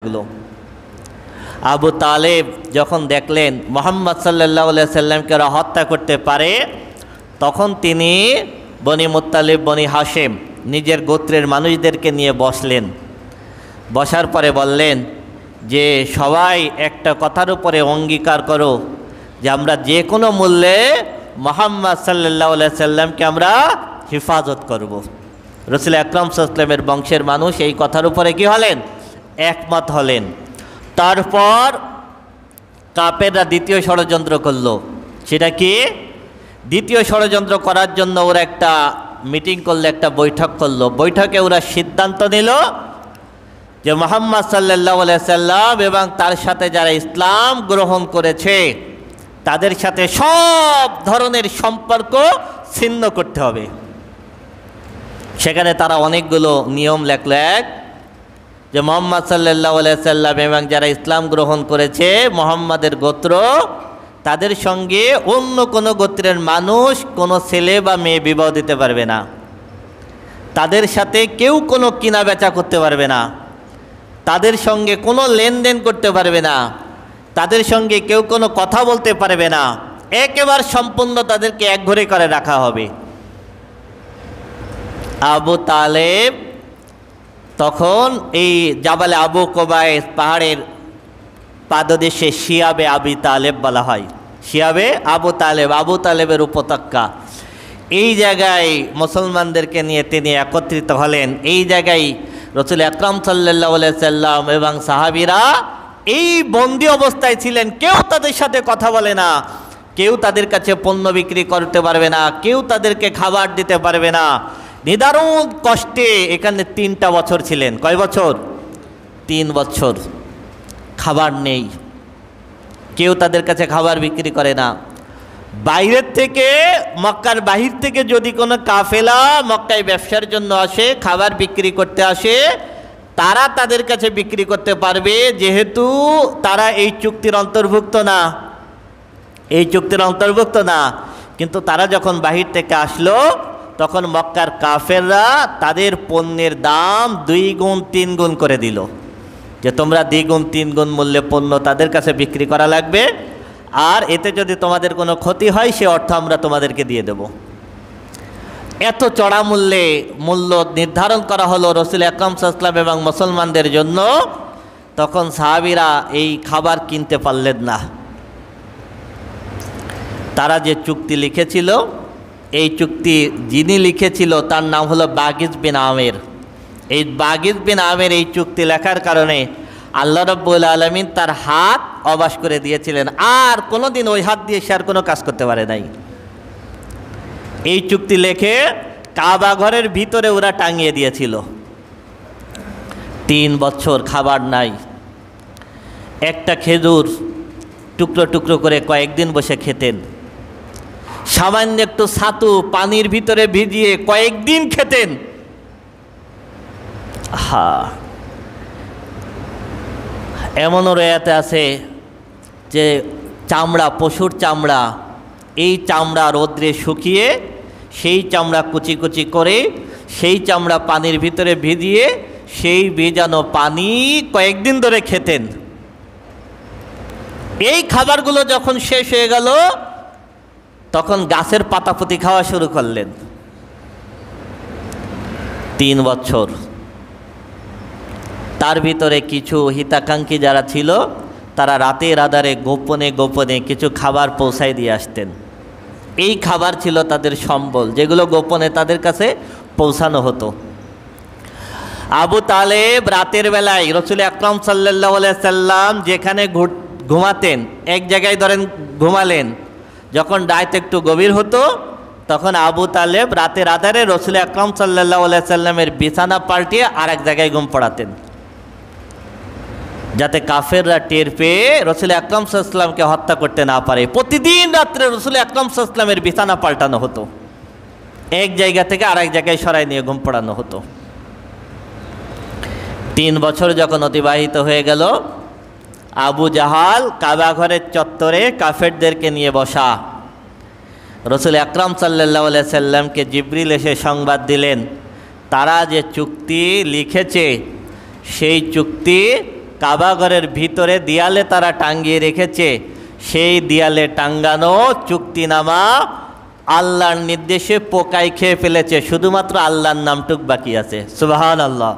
লাগলো। আবু তালেব যখন দেখলেন মুহাম্মদ সাল্লাল্লাহু আলাইহি সাল্লামকে হত্যা করতে পারে, তখন তিনি বনি মুত্তালিব, বনি হাশেম নিজের গোত্রের মানুষদেরকে নিয়ে বসলেন। বসার পরে বললেন যে সবাই একটা কথার উপরে অঙ্গীকার করো যে আমরা যে কোনো মূল্যে মুহাম্মদ সাল্লাল্লাহু আলাইহি সাল্লামকে আমরা হেফাজত করব। রাসূল আকরাম সাল্লাল্লাহু আলাইহি ওয়াসাল্লামের বংশের মানুষ এই কথার উপরে কি হলেন? একমত হলেন। তারপর কাফেররা দ্বিতীয় ষড়যন্ত্র করলো। সেটা কি? দ্বিতীয় ষড়যন্ত্র করার জন্য ওরা একটা মিটিং করলো, একটা বৈঠক করলো। বৈঠকে ওরা সিদ্ধান্ত নিল যে মুহাম্মদ সাল্লাল্লাহু আলাইহি সাল্লাম এবং তার সাথে যারা ইসলাম গ্রহণ করেছে তাদের সাথে সব ধরনের সম্পর্ক ছিন্ন করতে হবে। সেখানে তারা অনেকগুলো নিয়ম লেখল। এক, যে মুহাম্মদ সাল্লাল্লাহু আলাইহি সাল্লাম এবং যারা ইসলাম গ্রহণ করেছে মুহাম্মাদের গোত্র, তাদের সঙ্গে অন্য কোনো গোত্রের মানুষ কোনো ছেলে বা মেয়ে বিবাহ দিতে পারবে না। তাদের সাথে কেউ কোনো কিনা বেচা করতে পারবে না। তাদের সঙ্গে কোনো লেনদেন করতে পারবে না। তাদের সঙ্গে কেউ কোনো কথা বলতে পারবে না। একেবারে সম্পূর্ণ তাদেরকে একঘরে করে রাখা হবে। আবু তালেব তখন এই জাবালে আবু কোবাইস পাহাড়ের পাদদেশে শিয়াবে আবি তালেব বলা হয়। শিয়াবে আবু তালেব, আবু তালেবের উপত্যকা। এই জায়গায় মুসলমানদেরকে নিয়ে তিনি একত্রিত হলেন। এই জায়গায় রাসূল আকরাম সাল্লাল্লাহু আলাইহি সাল্লাম এবং সাহাবীরা এই বন্দি অবস্থায় ছিলেন। কেউ তাদের সাথে কথা বলে না, কেউ তাদের কাছে পণ্য বিক্রি করতে পারবে না, কেউ তাদেরকে খাবার দিতে পারবে না। নিদারুণ কষ্টে এখানে 3টা বছর ছিলেন। কয় বছর? 3 বছর। খাবার নেই, কেউ তাদের কাছে খাবার বিক্রি করে না। বাইরের থেকে, মক্কার বাহির থেকে যদি কোনো কাফেলা মক্কায় ব্যবসার জন্য আসে, খাবার বিক্রি করতে আসে, তারা তাদের কাছে বিক্রি করতে পারবে, যেহেতু তারা এই চুক্তির অন্তর্ভুক্ত না। এই চুক্তির অন্তর্ভুক্ত না। কিন্তু তারা যখন বাহির থেকে আসলো, তখন মক্কার কাফেররা তাদের পণ্যের দাম 2 গুণ 3 গুণ করে দিল, যে তোমরা 2 গুণ 3 গুণ মূল্যে পণ্য তাদের কাছে বিক্রি করা লাগবে, আর এতে যদি তোমাদের কোনো ক্ষতি হয় সে অর্থ আমরা তোমাদেরকে দিয়ে দেব। এত চড়া মূল্যে মূল্য নির্ধারণ করা হলো রাসূল আকরাম সাল্লাল্লাহু আলাইহি ওয়াসাল্লাম এবং মুসলমানদের জন্য। তখন সাহাবীরা এই খাবার কিনতে পারলেন না। তারা যে চুক্তি লিখেছিল, এই চুক্তি যিনি লিখেছিল তার নাম হলো বাগিস বিন আমের। এই বাগিস বিন আমের এই চুক্তি লেখার কারণে আল্লাহ রাব্বুল আলামিন তার হাত অবশ করে দিয়েছিলেন, আর কোনোদিন ওই হাত দিয়ে সে আর কোনো কাজ করতে পারে নাই। এই চুক্তি লেখে কাবা ঘরের ভিতরে ওরা টাঙিয়ে দিয়েছিল। 3 বছর খাবার নাই। একটা খেজুর টুকরো টুকরো করে কয়েকদিন বসে খেতেন। সামান্য একটু ছাতু পানির ভিতরে ভিজিয়ে কয়েকদিন খেতেন। এমনও রয়েতে আছে যে চামড়া, পশুর চামড়া, এই চামড়া রোদ্রে শুকিয়ে সেই চামড়া কুচি কুচি করে সেই চামড়া পানির ভিতরে ভিজিয়ে সেই ভেজানো পানি কয়েকদিন ধরে খেতেন। এই খাবারগুলো যখন শেষ হয়ে গেল, তখন গাছের পাতাপুতি খাওয়া শুরু করলেন। 3 বছর। তার ভিতরে কিছু হিতাকাঙ্ক্ষী যারা ছিল, তারা রাতের আধারে গোপনে গোপনে কিছু খাবার পৌঁছায় দিয়ে আসতেন। এই খাবার ছিল তাদের সম্বল, যেগুলো গোপনে তাদের কাছে পৌঁছানো হতো। আবু তালেব রাতের বেলায় রাসূল আকরাম সাল্লাল্লাহু আলাইহি সাল্লাম যেখানে ঘুমাতেন, এক জায়গায় ধরেন ঘুমালেন, যখন রাত একটু গভীর হতো তখন আবু তালেব রাতের আধারে রাসূল আকরাম সাল্লাল্লাহু আলাইহি সাল্লামের বিছানা পাল্টিয়ে আরেক জায়গায় ঘুম পড়াতেন, যাতে কাফেররা টের পেয়ে রাসূল আকরাম সাল্লাল্লাহু আলাইহি সাল্লামকে হত্যা করতে না পারে। প্রতিদিন রাত্রে রাসূল আকরাম সাল্লাল্লাহু আলাইহি সাল্লামের বিছানা পাল্টানো হতো, এক জায়গা থেকে আরেক জায়গায় সরাই নিয়ে ঘুম পড়ানো হতো। 3 বছর যখন অতিবাহিত হয়ে গেল, আবু জাহাল কাবা ঘরের চত্বরে কাফেরদেরকে নিয়ে বসা। রাসূল আকরাম সাল্লাল্লাহু আলাইহি সাল্লামকে জিবরিল এসে সংবাদ দিলেন, তারা যে চুক্তি লিখেছে সেই চুক্তি কাবাঘরের ভিতরে দেয়ালে তারা টাঙ্গিয়ে রেখেছে, সেই দেয়ালে টাঙ্গানো চুক্তিনামা আল্লাহর নির্দেশে পোকায় খেয়ে ফেলেছে, শুধুমাত্র আল্লাহর নামটুক বাকি আছে। সুবহানাল্লাহ।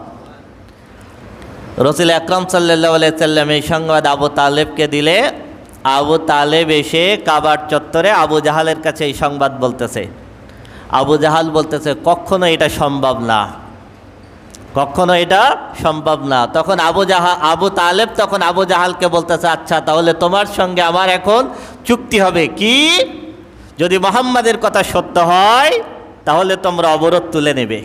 রাসূল আকরাম সাল্লাল্লাহু আলাইহি সাল্লাম এই সংবাদ আবু তালেবকে দিলে আবু তালেব এসে কাবার চত্বরে আবু জাহালের কাছে এই সংবাদ বলতেছে। আবু জাহাল বলতেছে কখনো এটা সম্ভব না, কখনো এটা সম্ভব না। তখন আবু তালেব তখন আবু জাহালকে বলতেছে, আচ্ছা তাহলে তোমার সঙ্গে আমার এখন চুক্তি হবে কি, যদি মুহাম্মাদের কথা সত্য হয় তাহলে তোমরা অবরোধ তুলে নেবে,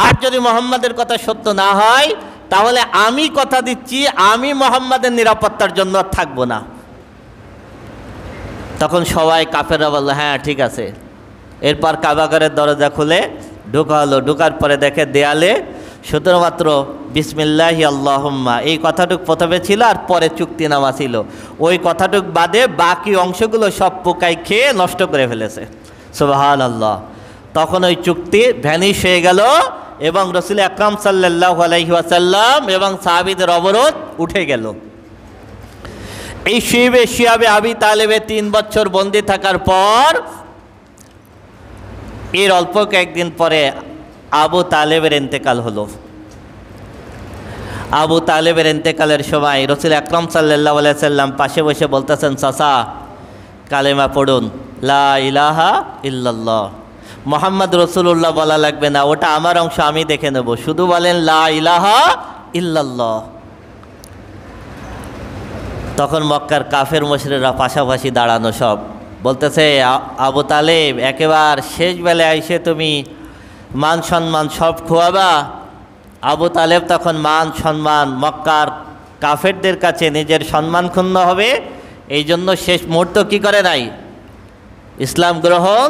আর যদি মুহাম্মাদের কথা সত্য না হয় তাহলে আমি কথা দিচ্ছি আমি মুহাম্মাদের নিরাপত্তার জন্য থাকবো না। তখন সবাই কাফেররা বলল হ্যাঁ ঠিক আছে। এরপর কাবাঘরের দরজা খুলে ঢোকা হলো। ঢোকার পরে দেখে দেয়ালে শুধুমাত্র বিসমিল্লাহি আল্লাহুম্মা এই কথাটুক প্রথমে ছিল, আর পরে চুক্তিনামা ছিল। ওই কথাটুক বাদে বাকি অংশগুলো সব পোকায় খেয়ে নষ্ট করে ফেলেছে। সুবহানাল্লাহ। তখন ওই চুক্তি ভ্যানিশ হয়ে গেল এবং রাসূল আকরাম সাল্লাল্লাহু আলাইহি ওয়াসাল্লাম এবং সাহাবীদের অবরোধ উঠে গেল। এই শিয়াবে আবি তালেবে 3 বছর বন্দী থাকার পর এর অল্প কয়েকদিন পরে আবু তালেবের ইন্তেকাল হলো। আবু তালেবের ইন্তেকালের সময় রাসূল আকরাম সাল্লাল্লাহু আলাইহি সাল্লাম পাশে বসে বলতেছেন, চাচা কালেমা পড়ুন, লা ইলাহা ইল্লাল্লাহ, মুহাম্মদ রাসূলুল্লাহ বলা লাগবে না, ওটা আমার অংশ, আমি দেখে নেব, শুধু বলেন লা ইলাহা ইল্লাল্লাহ। তখন মক্কার কাফের মুশরিকরা পাশাপাশি দাঁড়ানো সব বলতেছে, আবু তালেব একেবারে শেষ বেলায় এসে তুমি মান সম্মান সব খোয়াবা। আবু তালেব তখন মান সম্মান মক্কার কাফেরদের কাছে নিজের সম্মান ক্ষুণ্ণ হবে, এই জন্য শেষ মুহূর্ত কি করে নাই, ইসলাম গ্রহণ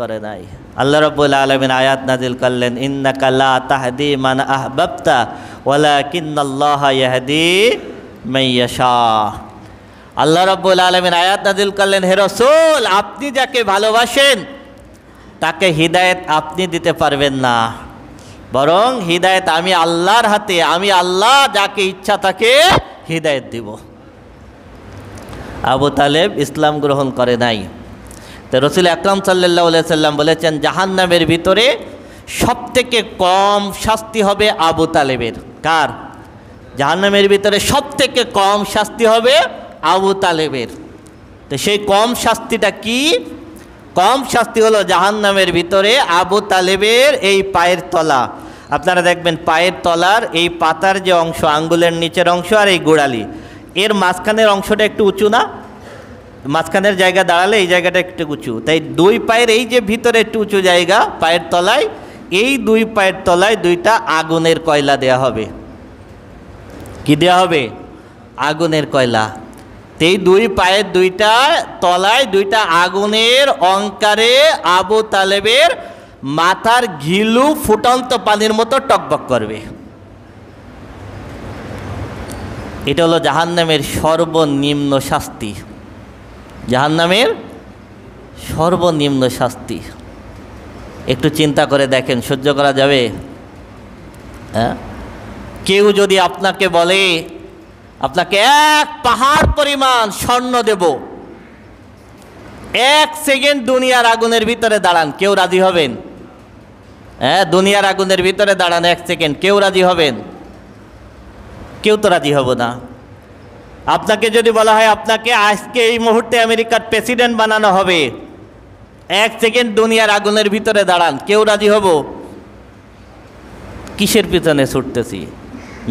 করে নাই। আল্লাহ রাব্বুল আলামিন আয়াত নাজিল করলেন, ইন্নাকা লা তাহদি মান আহবাবতা ওয়ালাকিন্নাল্লাহা ইয়াহদি মান ইয়াশা। আল্লাহ রাব্বুল আলামিন আয়াত নাজিল করলেন, হে রাসূল আপনি যাকে ভালোবাসেন তাকে হিদায়েত আপনি দিতে পারবেন না, বরং হিদায়েত আমি আল্লাহর হাতে, আমি আল্লাহ যাকে ইচ্ছা তাকে হিদায়েত দিব। আবু তালেব ইসলাম গ্রহণ করে নাই। তো রাসূল আকরাম সাল্লাল্লাহু আলাইহি সাল্লাম বলেছেন, জাহান্নামের ভিতরে সবথেকে কম শাস্তি হবে আবু তালেবের। কার? জাহান্নামের ভিতরে সবথেকে কম শাস্তি হবে আবু তালেবের। তো সেই কম শাস্তিটা কি? কম শাস্তি হলো জাহান্নামের ভিতরে আবু তালেবের এই পায়ের তলা, আপনারা দেখবেন পায়ের তলার এই পাতার যে অংশ, আঙ্গুলের নিচের অংশ আর এই গোড়ালি, এর মাঝখানের অংশটা একটু উঁচু না? মাঝখানের জায়গা দাঁড়ালে এই জায়গাটা একটু উঁচু, তাই 2 পায়ের এই যে ভিতরে একটু উঁচু জায়গা পায়ের তলায়, এই 2 পায়ের তলায় 2টা আগুনের কয়লা দেয়া হবে। কি দেয়া হবে? আগুনের কয়লা। এই 2 পায়ের 2টা তলায় 2টা আগুনের অঙ্কারে আবু তালেবের মাথার ঘিলু ফুটন্ত পানির মতো টকবক করবে। এটা হলো জাহান্নামের সর্বনিম্ন শাস্তি, জাহান্নামের সর্বনিম্ন শাস্তি। একটু চিন্তা করে দেখেন, সহ্য করা যাবে? হ্যাঁ, কেউ যদি আপনাকে বলে আপনাকে 1 পাহাড় পরিমাণ স্বর্ণ দেব, 1 সেকেন্ড দুনিয়ার আগুনের ভিতরে দাঁড়ান, কেউ রাজি হবেন? হ্যাঁ, দুনিয়ার আগুনের ভিতরে দাঁড়ান 1 সেকেন্ড, কেউ রাজি হবেন? কেউ তো রাজি হব না। আপনাকে যদি বলা হয় আপনাকে আজকে এই মুহূর্তে আমেরিকার প্রেসিডেন্ট বানানো হবে, 1 সেকেন্ড দুনিয়ার আগুনের ভিতরে দাঁড়ান, কেউ রাজি হব? কিসের পিছনে ছুটতেছি?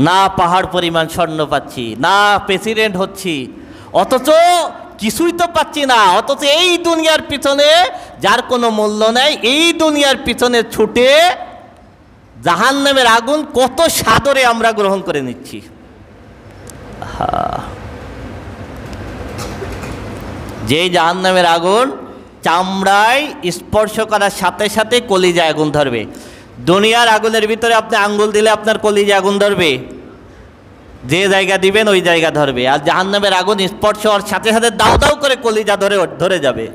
না পাহাড় পরিমাণ স্বর্ণ পাচ্ছি, না প্রেসিডেন্ট হচ্ছি, অথচ কিছুই তো পাচ্ছি না, অথচ এই দুনিয়ার পিছনে যার কোনো মূল্য নেই, এই দুনিয়ার পিছনে ছুটে জাহান্নামের আগুন কত সাদরে আমরা গ্রহণ করে নিচ্ছি। যেই জাহান্নামের আগুন চামড়ায় স্পর্শ করার সাথে সাথে কলিজায় আগুন ধরবে। দুনিয়ার আগুনের ভিতরে আপনি আঙ্গুল দিলে আপনার কলিজায় আগুন ধরবে, যে জায়গা দিবেন ওই জায়গা ধরবে, আর জাহান্নামের আগুন স্পর্শ হওয়ার সাথে সাথে দাউ দাউ করে কলিজা ধরে যাবে।